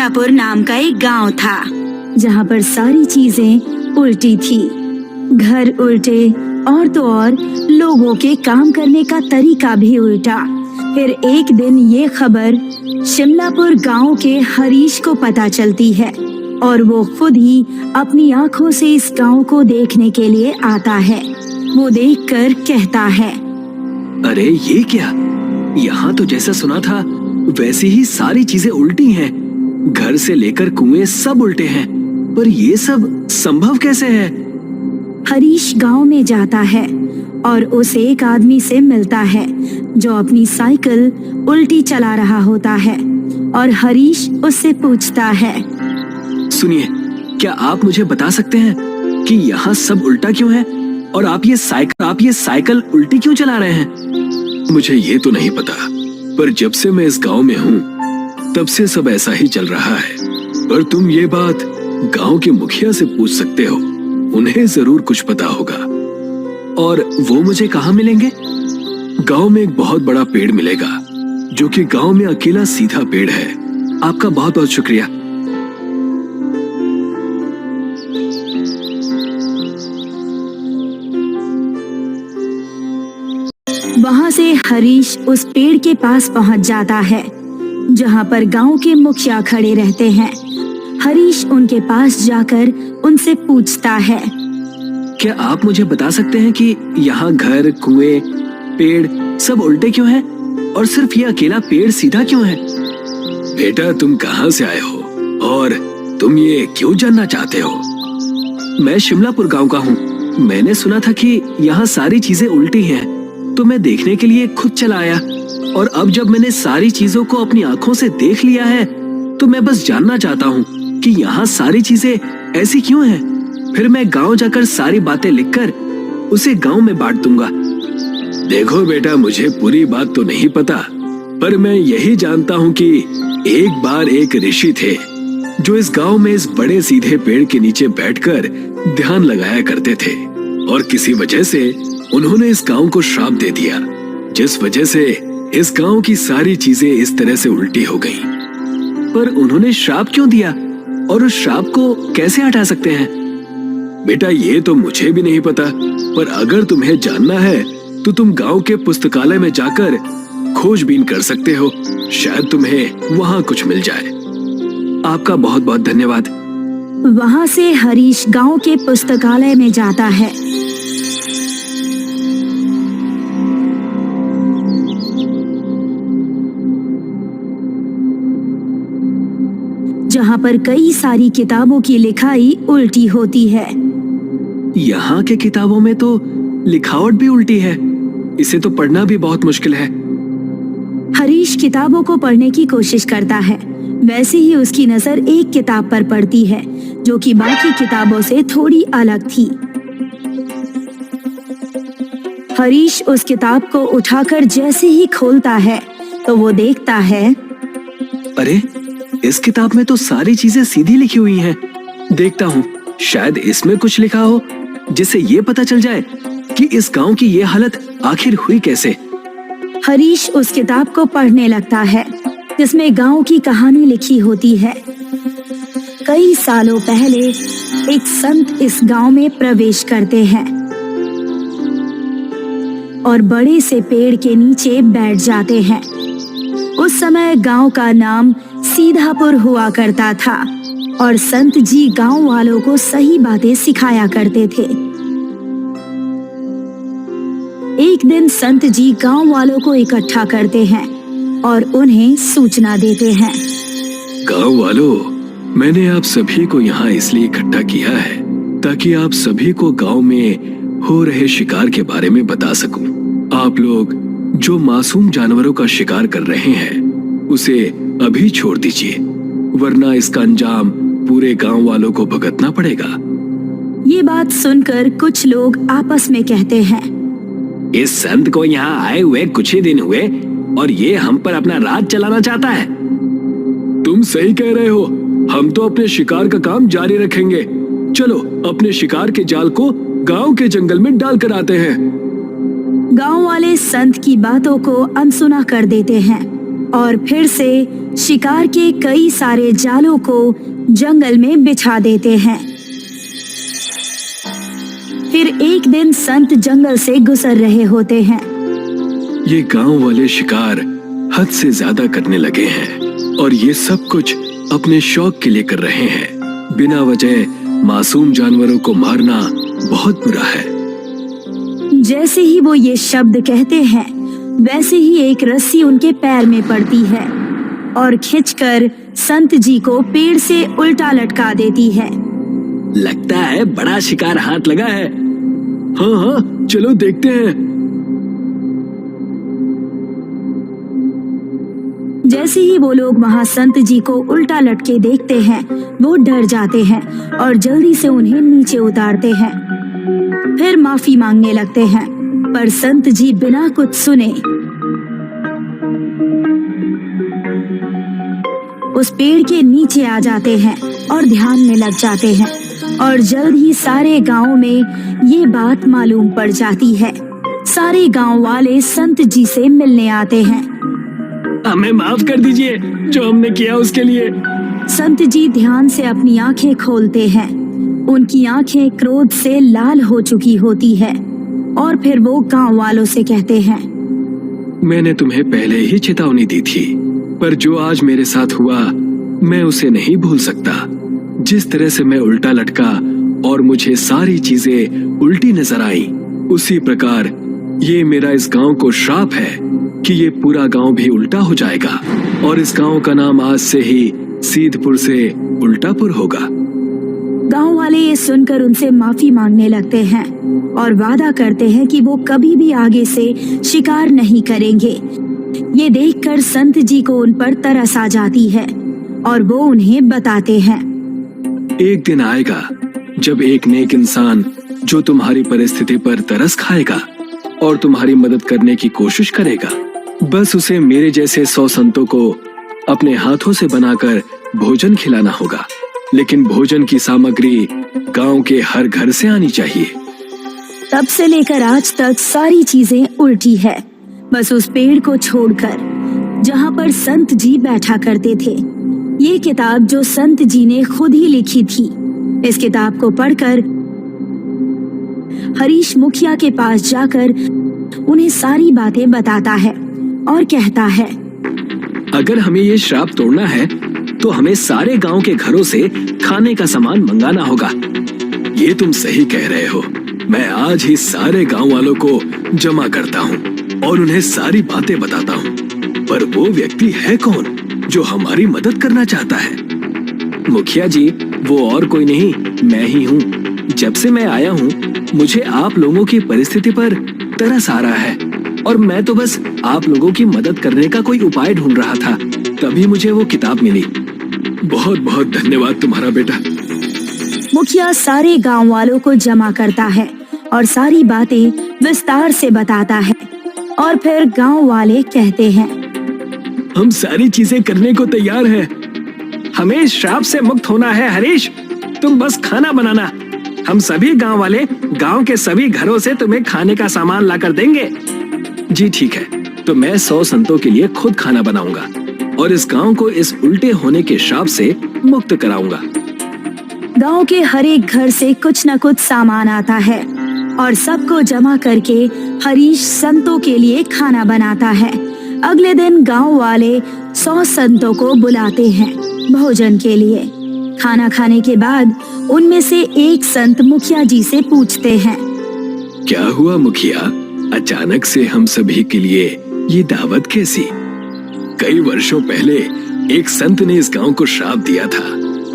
शिमलापुर नाम का एक गांव था, जहां पर सारी चीजें उल्टी थी। घर उल्टे और तो और लोगों के काम करने का तरीका भी उल्टा। फिर एक दिन ये खबर शिमलापुर गांव के हरीश को पता चलती है और वो खुद ही अपनी आंखों से इस गांव को देखने के लिए आता है। वो देखकर कहता है, अरे ये क्या, यहाँ तो जैसा सुना था वैसी ही सारी चीजें उल्टी हैं। घर से लेकर कुएं सब उल्टे हैं, पर ये सब संभव कैसे है? हरीश गांव में जाता है और उस एक आदमी से मिलता है जो अपनी साइकिल उल्टी चला रहा होता है और हरीश उससे पूछता है, सुनिए, क्या आप मुझे बता सकते हैं कि यहाँ सब उल्टा क्यों है और आप ये साइकिल उल्टी क्यों चला रहे हैं? मुझे ये तो नहीं पता, पर जब से मैं इस गांव में हूँ तब से सब ऐसा ही चल रहा है। पर तुम ये बात गांव के मुखिया से पूछ सकते हो, उन्हें जरूर कुछ पता होगा। और वो मुझे कहाँ मिलेंगे? गांव में एक बहुत बड़ा पेड़ मिलेगा, जो कि गांव में अकेला सीधा पेड़ है। आपका बहुत बहुत शुक्रिया। वहां से हरीश उस पेड़ के पास पहुंच जाता है जहां पर गांव के मुखिया खड़े रहते हैं। हरीश उनके पास जाकर उनसे पूछता है, क्या आप मुझे बता सकते हैं कि यहाँ घर, कुएं, पेड़ सब उल्टे क्यों हैं और सिर्फ ये अकेला पेड़ सीधा क्यों है? बेटा, तुम कहाँ से आए हो और तुम ये क्यों जानना चाहते हो? मैं शिमलापुर गांव का हूँ। मैंने सुना था कि यहाँ सारी चीजें उल्टी हैं, तो मैं देखने के लिए खुद चला आया। और अब जब मैंने सारी चीजों को अपनी आंखों से देख लिया है, तो मैं बस जानना चाहता हूँ कि यहाँ सारी चीजें ऐसी क्यों हैं। फिर मैं गांव जाकर सारी बातें लिखकर उसे गांव में बांट दूंगा। देखो बेटा, मुझे पूरी बात तो नहीं पता, पर मैं यही जानता हूँ कि एक बार एक ऋषि थे जो इस गांव में इस बड़े सीधे पेड़ के नीचे बैठकर ध्यान लगाया करते थे, और किसी वजह से उन्होंने इस गांव को श्राप दे दिया, जिस वजह से इस गांव की सारी चीजें इस तरह से उल्टी हो गईं। पर उन्होंने श्राप क्यों दिया और उस श्राप को कैसे हटा सकते हैं? बेटा, ये तो मुझे भी नहीं पता, पर अगर तुम्हें जानना है तो तुम गांव के पुस्तकालय में जाकर खोजबीन कर सकते हो। शायद तुम्हें वहां कुछ मिल जाए। आपका बहुत बहुत धन्यवाद। वहां से हरीश गांव के पुस्तकालय में जाता है। जहां पर कई सारी किताबों की लिखाई उल्टी होती है। यहाँ के किताबों में तो लिखावट भी उल्टी है, इसे तो पढ़ना भी बहुत मुश्किल है। हरीश किताबों को पढ़ने की कोशिश करता है। वैसे ही उसकी नजर एक किताब पर पड़ती है जो कि बाकी किताबों से थोड़ी अलग थी। हरीश उस किताब को उठाकर जैसे ही खोलता है तो वो देखता है, अरे, इस किताब में तो सारी चीजें सीधी लिखी हुई हैं। देखता हूँ, शायद इसमें कुछ लिखा हो जिससे ये पता चल जाए कि इस गांव की ये हालत आखिर हुई कैसे। हरीश उस किताब को पढ़ने लगता है जिसमें गांव की कहानी लिखी होती है। कई सालों पहले एक संत इस गांव में प्रवेश करते हैं और बड़े से पेड़ के नीचे बैठ जाते हैं। उस समय गांव का नाम सीधापुर हुआ करता था और संत जी गांव वालों को सही बातें सिखाया करते थे। एक दिन संत जी गांव वालों को इकट्ठा करते हैं और उन्हें सूचना देते हैं, गांव वालों, मैंने आप सभी को यहाँ इसलिए इकट्ठा किया है ताकि आप सभी को गांव में हो रहे शिकार के बारे में बता सकूं। आप लोग जो मासूम जानवरों का शिकार कर रहे हैं उसे अभी छोड़ दीजिए, वरना इसका अंजाम पूरे गांव वालों को भुगतना पड़ेगा। ये बात सुनकर कुछ लोग आपस में कहते हैं, इस संत को यहाँ आए हुए कुछ ही दिन हुए और ये हम पर अपना राज चलाना चाहता है। तुम सही कह रहे हो, हम तो अपने शिकार का काम जारी रखेंगे। चलो अपने शिकार के जाल को गांव के जंगल में डाल कर आते हैं। गांव वाले संत की बातों को अनसुना कर देते हैं और फिर से शिकार के कई सारे जालों को जंगल में बिछा देते हैं। फिर एक दिन संत जंगल से गुजर रहे होते हैं। ये गांव वाले शिकार हद से ज्यादा करने लगे हैं और ये सब कुछ अपने शौक के लिए कर रहे हैं। बिना वजह मासूम जानवरों को मारना बहुत बुरा है। जैसे ही वो ये शब्द कहते हैं, वैसे ही एक रस्सी उनके पैर में पड़ती है और खींचकर संत जी को पेड़ से उल्टा लटका देती है। लगता है बड़ा शिकार हाथ लगा है। हाँ हाँ, चलो देखते हैं। जैसे ही वो लोग वहाँ संत जी को उल्टा लटके देखते हैं, वो डर जाते हैं और जल्दी से उन्हें नीचे उतारते हैं। फिर माफी मांगने लगते हैं, पर संत जी बिना कुछ सुने उस पेड़ के नीचे आ जाते हैं और ध्यान में लग जाते हैं और जल्द ही सारे गांव में ये बात मालूम पड़ जाती है। सारे गांव वाले संत जी से मिलने आते हैं। हमें माफ कर दीजिए जो हमने किया उसके लिए। संत जी ध्यान से अपनी आंखें खोलते हैं। उनकी आंखें क्रोध से लाल हो चुकी होती है और फिर वो गांव वालों से कहते हैं, मैंने तुम्हें पहले ही चेतावनी दी थी, पर जो आज मेरे साथ हुआ मैं उसे नहीं भूल सकता। जिस तरह से मैं उल्टा लटका और मुझे सारी चीजें उल्टी नजर आई, उसी प्रकार ये मेरा इस गांव को श्राप है कि ये पूरा गांव भी उल्टा हो जाएगा और इस गांव का नाम आज से ही सीधपुर से उल्टापुर होगा। गांव वाले ये सुनकर उनसे माफी मांगने लगते हैं और वादा करते हैं कि वो कभी भी आगे से शिकार नहीं करेंगे। ये देखकर संत जी को उन पर तरस आ जाती है और वो उन्हें बताते हैं, एक दिन आएगा जब एक नेक इंसान जो तुम्हारी परिस्थिति पर तरस खाएगा और तुम्हारी मदद करने की कोशिश करेगा। बस उसे मेरे जैसे 100 संतों को अपने हाथों से बनाकर भोजन खिलाना होगा, लेकिन भोजन की सामग्री गांव के हर घर से आनी चाहिए। तब से लेकर आज तक सारी चीजें उल्टी है, बस उस पेड़ को छोड़कर जहाँ पर संत जी बैठा करते थे। ये किताब जो संत जी ने खुद ही लिखी थी, इस किताब को पढ़कर हरीश मुखिया के पास जाकर उन्हें सारी बातें बताता है और कहता है, अगर हमें ये श्राप तोड़ना है तो हमें सारे गांव के घरों से खाने का सामान मंगाना होगा। ये तुम सही कह रहे हो। मैं आज ही सारे गांव वालों को जमा करता हूँ और उन्हें सारी बातें बताता हूँ। पर वो व्यक्ति है कौन जो हमारी मदद करना चाहता है? मुखिया जी, वो और कोई नहीं, मैं ही हूँ। जब से मैं आया हूँ मुझे आप लोगों की परिस्थिति पर तरस आ रहा है और मैं तो बस आप लोगों की मदद करने का कोई उपाय ढूंढ रहा था, तभी मुझे वो किताब मिली। बहुत बहुत धन्यवाद तुम्हारा बेटा। मुखिया सारे गांव वालों को जमा करता है और सारी बातें विस्तार से बताता है और फिर गांव वाले कहते हैं, हम सारी चीजें करने को तैयार हैं। हमें इस श्राप से मुक्त होना है हरीश, तुम बस खाना बनाना। हम सभी गांव वाले गांव के सभी घरों से तुम्हें खाने का सामान लाकर देंगे। जी ठीक है, तो मैं 100 संतों के लिए खुद खाना बनाऊंगा और इस गांव को इस उल्टे होने के श्राप से मुक्त कराऊंगा। गांव के हर एक घर से कुछ न कुछ सामान आता है और सबको जमा करके हरीश संतों के लिए खाना बनाता है। अगले दिन गांव वाले 100 संतों को बुलाते हैं भोजन के लिए। खाना खाने के बाद उनमें से एक संत मुखिया जी से पूछते हैं, क्या हुआ मुखिया, अचानक से हम सभी के लिए ये दावत कैसी? कई वर्षों पहले एक संत ने इस गांव को श्राप दिया था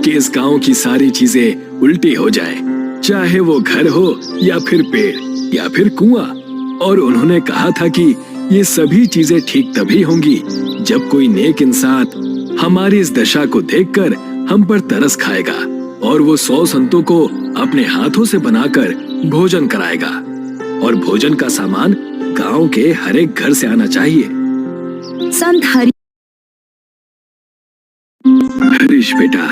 कि इस गांव की सारी चीजें उल्टी हो जाएं, चाहे वो घर हो या फिर पेड़ या फिर कुआं। और उन्होंने कहा था कि ये सभी चीजें ठीक तभी होंगी जब कोई नेक इंसान हमारी इस दशा को देखकर हम पर तरस खाएगा और वो 100 संतों को अपने हाथों से बनाकर भोजन कराएगा और भोजन का सामान गांव के हर एक घर से आना चाहिए। संत हरीश बेटा,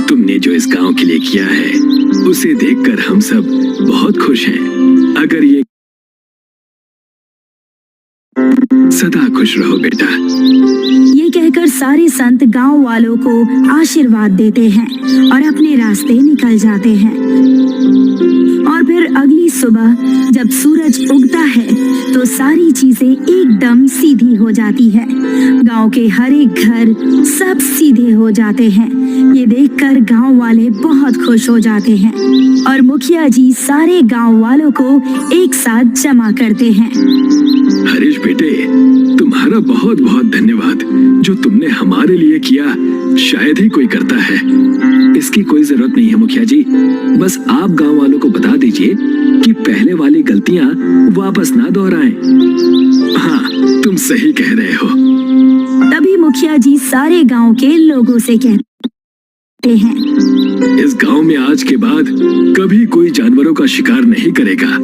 तुमने जो इस गांव के लिए किया है उसे देखकर हम सब बहुत खुश हैं। अगर ये सदा खुश रहो बेटा। ये सारे संत गांव वालों को आशीर्वाद देते हैं और अपने रास्ते निकल जाते हैं। और फिर अगली सुबह जब सूरज उगता है तो सारी चीजें एकदम सीधी हो जाती है। गांव के हर एक घर सब सीधे हो जाते हैं। ये देखकर गांव वाले बहुत खुश हो जाते हैं और मुखिया जी सारे गांव वालों को एक साथ जमा करते हैं। हरीश बेटे, तुम्हारा बहुत बहुत धन्यवाद। जो तुमने हमारे लिए किया शायद ही कोई करता है। इसकी कोई जरूरत नहीं है मुखिया जी। बस आप गांव वालों को बता दीजिए कि पहले वाली गलतियां वापस ना दोहराएं। हाँ, तुम सही कह रहे हो। तभी मुखिया जी सारे गांव के लोगों से कहते हैं, इस गांव में आज के बाद कभी कोई जानवरों का शिकार नहीं करेगा।